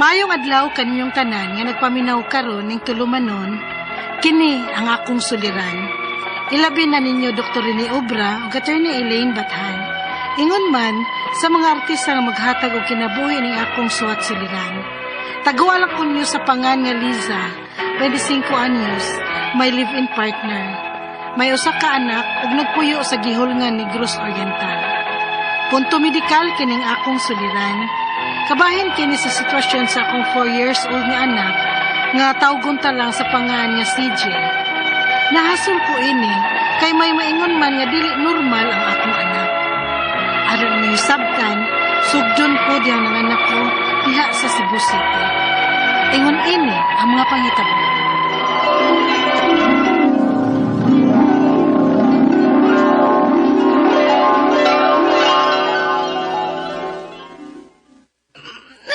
Mayong adlaw kaninyong tanan nga nagpaminaw karon ning tulumanon, kini ang akong suliran. Ilabi na ninyo Dr. Rene Obra ug Attorney Elaine Bathan. Ingon man sa mga artista nga maghatag og kinabuhi ning akong suwat suliran. Taguwala ko niyo sa pangan nga Liza, 25 anyos, may live-in partner. May usa ka anak ug nagpuyo sa gihulngan ni Negros Oriental. Punto medikal kining akong suliran. Kabahin kini sa sitwasyon sa akong 4 years old nga anak nga tawgon ta lang sa pangan nga CJ. Nahasol ko ini kay may maingon man nga dili normal ang akong anak. Aron ni sabtan, sugdon ko diha ng anak ko diha sa Cebu City. Ingon ini ang mga pangitabo.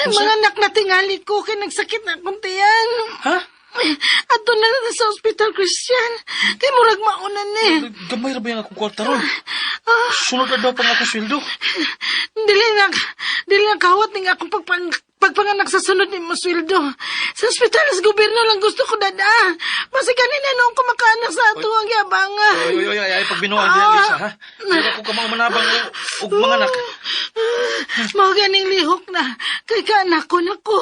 Mga anak na tingali ko kay nagsakit na akong tiyan. Ha? Ato na sa ospital, Christian. Kay murag maunan ni. Gamay ra ba yung akong kwarta ron? Sunod na daw pang akong sweldo. Dili na kawat ng akong pagpanganak sa sunod ni mo sweldo. Sa ospital, sa gobyerno lang gusto ko dada. Basi kanina nung kumakanak sa ato ang yabanga. Ay, pagbinuan din, Lisa, ha? Pero kung kamang manabang og mga anak. Mga ganing lihok na. Kay kaanak ko na ko.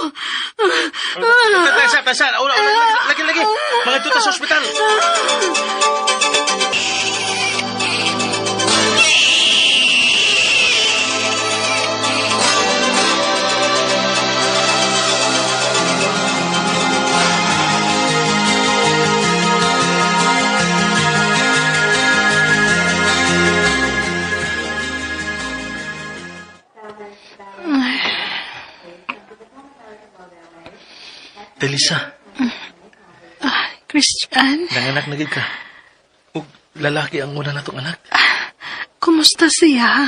Tasa, lagi. Mga tuta sa ospital. Lisa. Christian. Nanganak na gid ka. Ug lalaki ang una natong anak. Kumusta siya?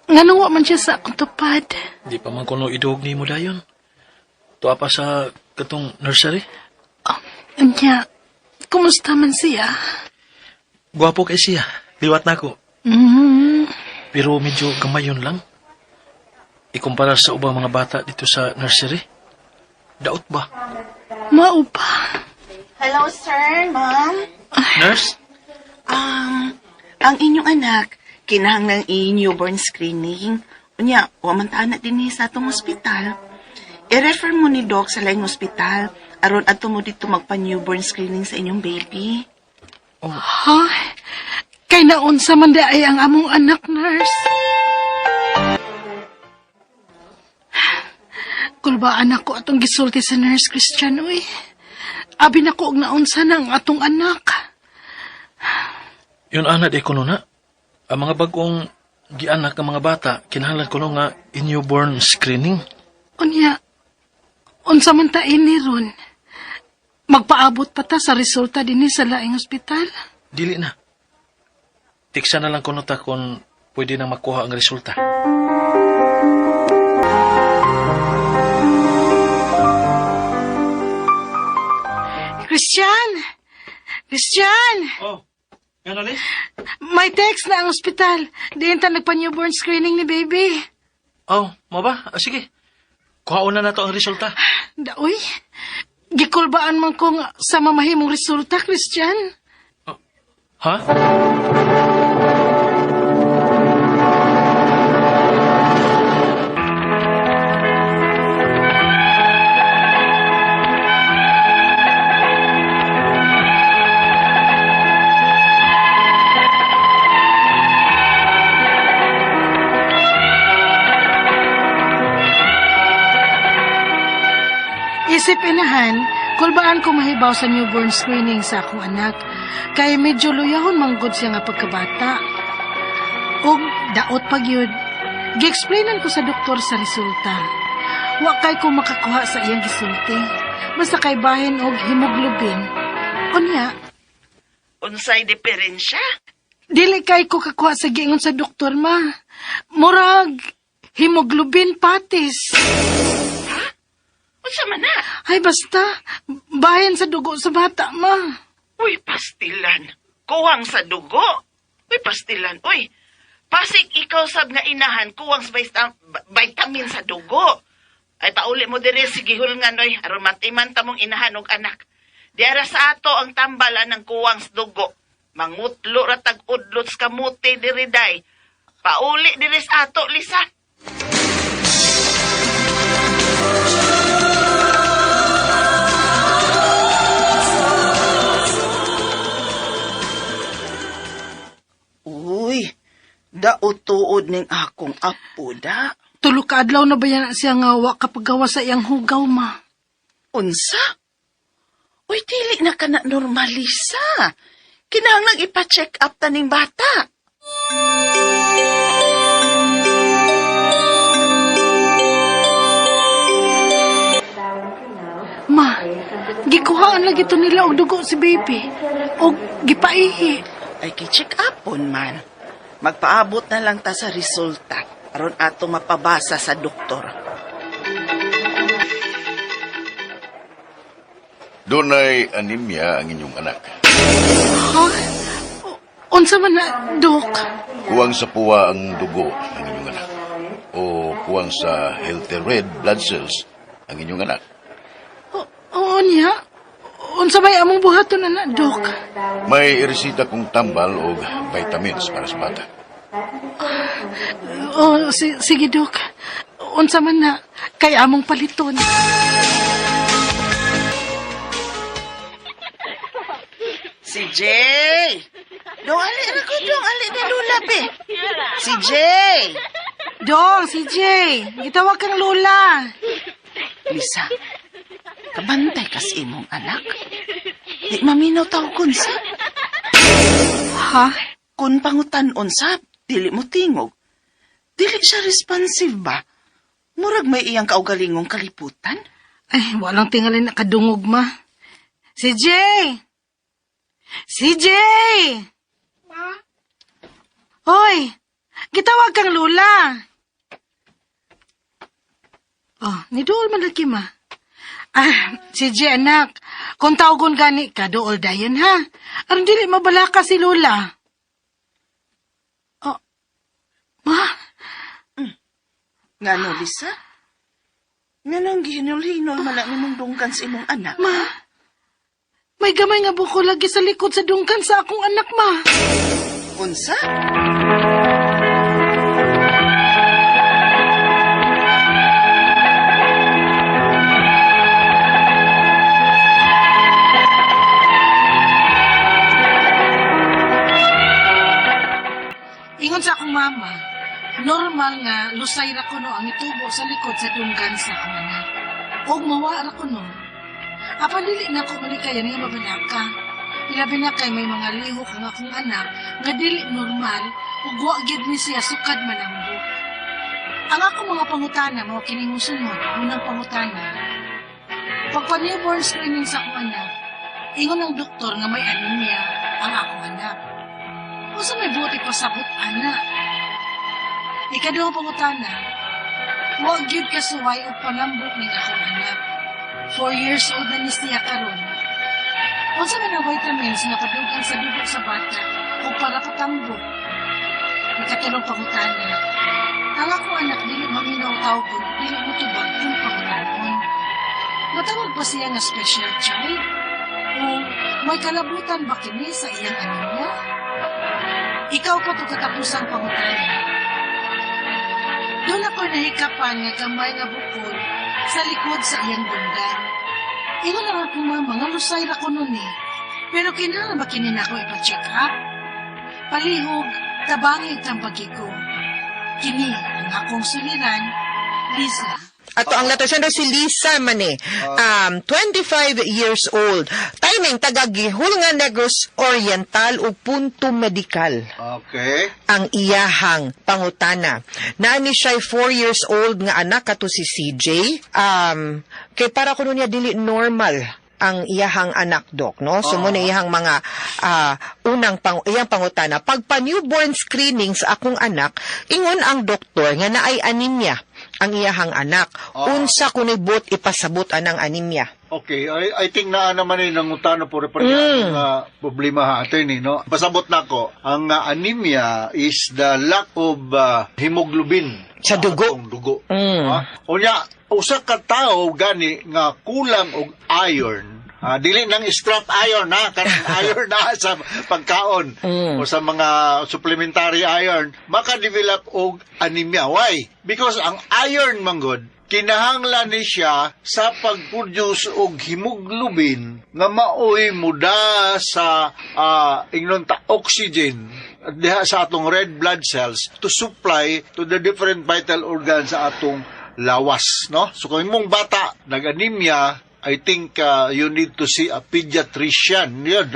Nga wa man siya sa akong tupad. Di pa man kuno idog ni mo dayon. Tuwa pa sa katong nursery. Anya, kumusta man siya? Gwapo kay siya. Liwat na ako. Pero medyo gamayon lang. Ikumpara sa ubang mga bata dito sa nursery. Daot ba? Mao ba? Hello, sir, ma'am. Nurse? Ang inyong anak, kinahanglang i-newborn screening. Unya, wamantaan na din sa atong ospital. I-refer mo ni Doc sa laing ospital. Aron ato mo dito magpa-newborn screening sa inyong baby. Ha? Kay naunsa man di ay ang among anak, nurse. Kulbaan ako atong gisulti sa nurse, Christian, uy. Abi na ko og naunsa na ang atong anak. Yun ana di kuno na. Ang mga bagong gianak ng mga bata, kinahanglan kuno nga in-newborn screening. Unya, unsa man ta ini ron? Magpaabot pa ta sa resulta dinhi sa laing ospital? Dili na. Tiksa na lang kuno ta kung pwede na makuha ang resulta. Christian! Oh, yan alis? May text na ang ospital. Diyan ta nagpa-newborn screening ni baby. Oh, mo ba? Sige. Kuhaon na nato ang resulta. Daoy, gikulbaan man kong sa mamahimong resulta, Christian. Ha? Isip inahan, kulbaan ko mahibaw sa newborn screening sa akong anak. Kay medyo luyahon manggod siya nga pagkabata. Og daot pagyud. Gi-explainan ko sa doktor sa resulta. Wa kay ko makakuha sa iyang gisulti. Basta kay bahin og hemoglobin. Unya, Unsay diferensya? dili kay ko kakuha sa giingon sa doktor, ma. Murag hemoglobin patis. Unsa man na? Ay basta, bahin sa dugo sa bata, ma. Uy, pastilan. Kuwang sa dugo. Uy, pastilan. Uy, pasig ikaw sab nga inahan kuwang sa vitamin sa dugo. Ay pauli mo diri sige hulnganoy aron matiman ta mong inahan og anak. Diara sa ato ang tambalan ng kuwang sa dugo. Mangutlo ra tag udlot sa kamuti diri day. Pauli diri sa ato Lisa. Uy, daot-tuod ning akong apo da. Tulo ka adlaw na ba yan siya nga wa kapag gawa sa iyang hugaw, ma? Unsa? Uy, dili na ka na normalisa. Kinahanglang ipa-check up taning bata. Ma, gikuhaan lagi to nila og dugo si baby. Og gipaihi. Ay, ki-check upon man. Magpaabot na lang ta sa resulta. Aron ato mapabasa sa doktor. Dunay anemia ang inyong anak. Ha? Unsa man na, Dok? Kuwang sa puwa ang dugo ang inyong anak. O kuwang sa healthy red blood cells ang inyong anak. Oo niya. Unsa may among buhaton na, Dok? May iresita kong tambal o vitamins para sa bata. Sige, Dok. Unsa man na, kay among paliton. Si Jay! Dong, ali ni Lula, be. Si Jay! Dong, si Jay. Gitawag kang Lola. Lisa, kabantay ka sa imong anak. Di maminaw tao kunsa. Ha? Kung pangutan-on sa, dili mo tingog. Dili siya responsive ba? Murag may iyang kaugalingong kaliputan. Ay, walang tingalin na kadungog, ma. Si Jay! Si Jay! Hoy! Gitawag kang Lola. Oh, nidool man lagi, ma. Si Jay, anak. Kung tawgon gani ka, dool dayon, ha? Aron dili mabala ka si Lola. Oh, ma? Nga no, Lisa? Nga nang gihinol-hinol malak nimong dungkan sa imong anak. Ma? May gamay nga buko lagi sa likod sa dungkan sa akong anak, ma. Unsa? Ingon sa akong mama, normal nga lusay ra kuno ang itubo sa likod sa dunggan sa akong anak. Og mawa ra kuno. Apan dili na ko malikaya nga mabalaka. Ilabi na kay may mga lihok ang akong anak nga dili normal ug wa gyud ni siya sukad manambo. Ang akong mga pangutana mao kining mosunod, unang pangutana. Pagpa-newborn screening sa akong anak, ingon ang doktor nga may anemia ang akong anak. Usa may buti pasabot anak. Ikaduhang pangutana, wa gyud kasuway og panambok ning akong anak. 4 years old na ni siya karon. Unsa man ang vitamins nga padugan sa dugo sa bata o para patambok? Ikatulong pangutana, ang akong anak dili maminaw tawgon, dili mo tubag kung pangutanon. Matawag ba siya nga special child? O may kalabutan ba kini sa iyang anemia? Ikaw pa ito katapusang pangutana. Doon ako nahikapan nga gamay nga bukod sa likod sa iyang dunggan. Ingon naman po mama, nga lusay ra ko nun eh. Pero kinahanglan ba kinin ako ipa-check up? Palihog, tabangig ang pagiko. Kini ang akong suliran, Lisa. Ato ang latasyon daw si Lisa man eh. 25 years old. Timing tagagihulngan Negros Oriental ug punto medikal. Okay. Ang iyahang pangutana. Nani siya 4 years old nga anak kato si CJ. Kay para kuno niya dili normal ang iyahang anak, Dok, no? So, muna iyahang mga iyang pangutana. Pagpa newborn screening sa akong anak, ingon ang doktor nga naay anemia ang iyahang anak. Unsa kunibot ipasabot anang anemia? Okay, I think na naman yung nangutano po reparyan ng problema ha, attorney, no? Pasabot na ko, ang anemia is the lack of hemoglobin. Sa dugo. Atong dugo. Mm. O niya, usa ka tawo gani nga kulang og iron, dili nang strap iron na kanang iron na sa pagkaon o sa mga supplementary iron, maka-develop og anemia. Why? Because ang iron manggod kinahanglan ni siya sa pag-produce og hemoglobin nga maoy muda sa ingnon ta oxygen diha sa atong red blood cells to supply to the different vital organs sa atong lawas, no? So kung imong bata nag-anemia, I think you need to see a pediatrician yun,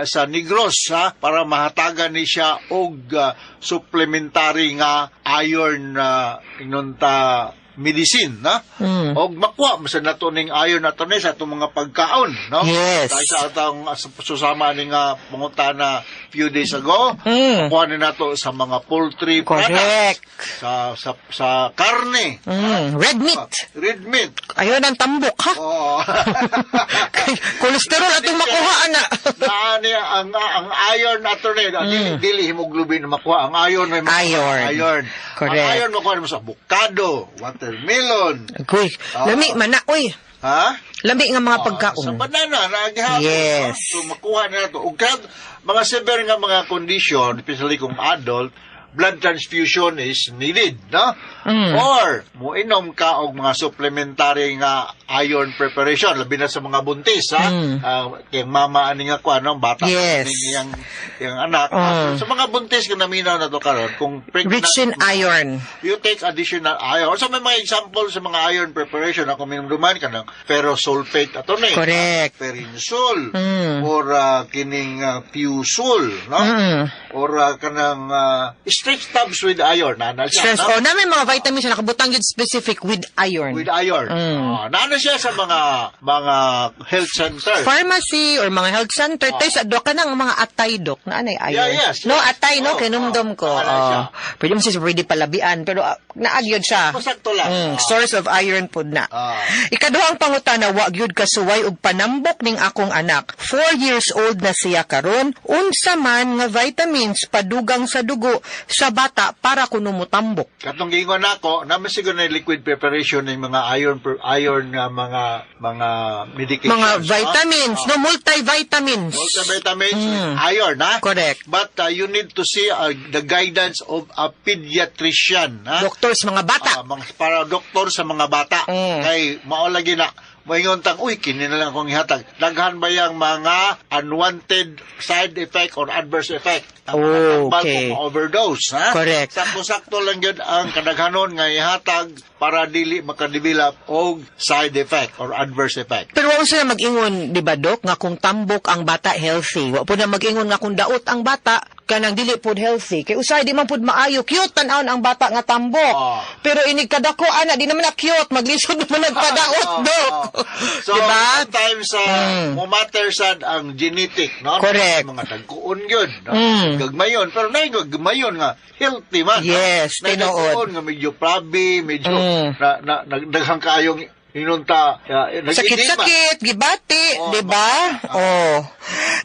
sa Negros, para mahatagan ni siya og supplementary nga iron inunta medicine, na? Og makuha sa nato ning iron nato ni sa atong mga pagkaon, no? Yes. Dahil sa atong susama ni nga pangutana few days ago, makuha ni nato sa mga poultry Correct. products, sa karne, Red meat. red meat. Ayun ang tambok, ha? Oh. Kolesterol atong makuha, ana. Naani ang iron ato ni dili hemoglobin na makuha. Ang iron may makuha. Iron. Iron. Correct. Ang iron makuha mo sa avocado, watermelon. Uy, lami man na, uy. Ha? Lami nga mga Sa pagkaon. banana nagihapon. Yes. So makuha na to. Ug mga severe nga mga condition, especially kung adult, blood transfusion is needed, no? Or moinom ka og mga supplementary nga iron preparation, labi na sa mga buntis, ha? Kay mama ani nga kuan, no? Bata Yes. yang anak. Sa mga buntis nga naminaw na to karon, kung pregnant, Rich in iron. you take additional iron. So may mga example sa mga iron preparation ako minumduman ka ng ferrosulfate ato ni. Correct. Ferinsol. Or kining Fusol, no? Or kanang stretch tubs with iron. Nana siya, Stress. no? Oh, na may mga vitamins na nakabutang yun specific with iron. With iron. Nana siya sa mga health center. Pharmacy or mga health center, tayo sa doc ka ng mga atay, doc, na anay iron. Yeah, yes. No, atay, no, kinumdum ko. Ano siya? Pwede mo siya pwede palabian, pero naagyod siya. Pasakto lang. Source of iron pod na. Ah. Ikaduhang pangutana, wa gyud kasuway og panambok ning akong anak. 4 years old na siya karon. Unsa man nga vitamins padugang sa dugo sa bata para kuno motambok. Katong gingon nako, naman siguro na liquid preparation ng mga iron nga mga medications. Mga no? vitamins, no, multivitamins. Multivitamins, iron, ha? Correct. But you need to see the guidance of a pediatrician, ha? Doctors, mga bata. Para doktor sa mga bata. Kay maolagi na moingon tang, uy, kini na lang akong ihatag. Daghan ba yung mga unwanted side effect or adverse effect? Okay. Overdose, ha? Correct. Sakto-sakto lang yun ang kadaghanon nga ihatag para dili makadevelop og side effect or adverse effect. Pero wala sila mag-ingon, di ba, Dok, nga kung tambok ang bata healthy. Wala po na mag-ingon nga kung daot ang bata, kanang dili pod healthy. Kay usay di man pod maayo, cute tan-aon ang bata nga tambok. Pero inig kadako ana di naman na cute, maglisod naman nagpadaot, Dok. So, diba? sometimes matter sad ang genetic, no? Correct. Mga tagkuon yun, no? Gagmayon, pero na gagmayon nga healthy man. Yes, tinuod. Nagkuon nga medyo prabi, medyo nagdaghang kaayong inunta, Sakit-sakit, gibati, di ba? Oh.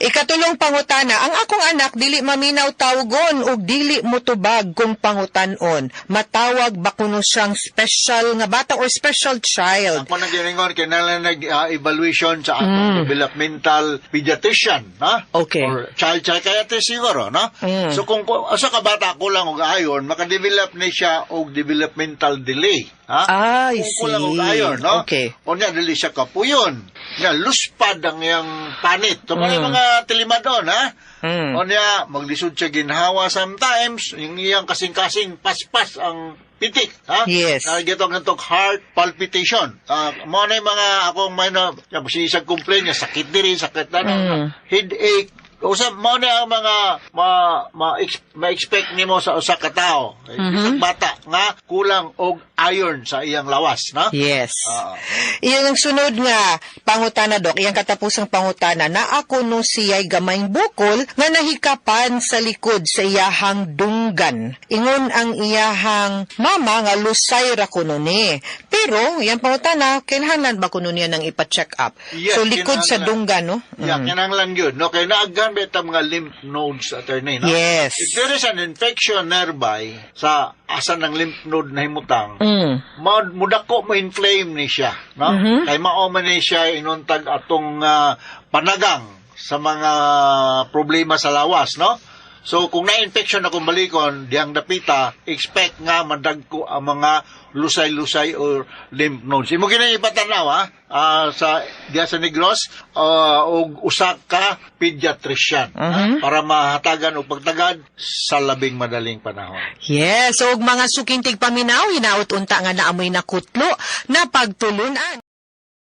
Ikatulong pangutana, ang akong anak dili maminaw tawgon ug dili motubag kung pangutanon. Matawag ba kuno siyang special nga bata or special child? Ako nag-iringon, kailangan nag-evaluation sa atong developmental pediatrician, ha? Okay. Or child psychiatrist siguro, no? So kung asa ka bata kulang og ayon, maka-develop ni siya og developmental delay, ha? I Kung kulang og see. ayon, no? Okay. O niya, dili siya kapuyon. Nga, luspad ang iyang panit. So, mga tilimadon, ha? O niya, maglisod siya ginhawa sometimes, yung iyang kasing-kasing paspas ang pitik, ha? Yes. Gitong heart palpitation. Mo na yung mga akong may na, isang complain niya, sakit diri, sakit na, headache. Usap mo na ang mga ma-expect nimo sa usa ka tawo. Isang bata nga kulang og iron sa iyang lawas, no? Yes. Iyan ang sunod nga pangutana, Dok. Iyang katapusang pangutana na ako no siya'y gamayng bukol nga nahikapan sa likod sa iyahang dunggan. Ingon ang iyahang mama nga lusay ra kuno ni. Pero Pero, yan pangutana, kailangan ba kuno niya ng ipa-check up? Yes, So, likod sa kinahanglan. dungga, no? Yeah, kinahanglan yun. No? Kaya naaghan ba ito mga lymph nodes, attorney, no? Yes. If there is an infection nearby sa asa ng lymph node na himutang, mudako mo inflame ni siya, no? Kaya maoman ni siya inuntag atong panagang sa mga problema sa lawas, no? So, kung na-infection na kung balikon, diyang dapita, expect nga madagko ang mga lusay-lusay or lymph nodes. Imo kinay ipatanaw, ha? Sa diya sa Negros, og usa ka pediatrician, ha? Para mahatagan og pagtagad sa labing madaling panahon. Yes, so mga sukintig paminaw, hinaut unta nga naamoy na kutlo na pagtulunan.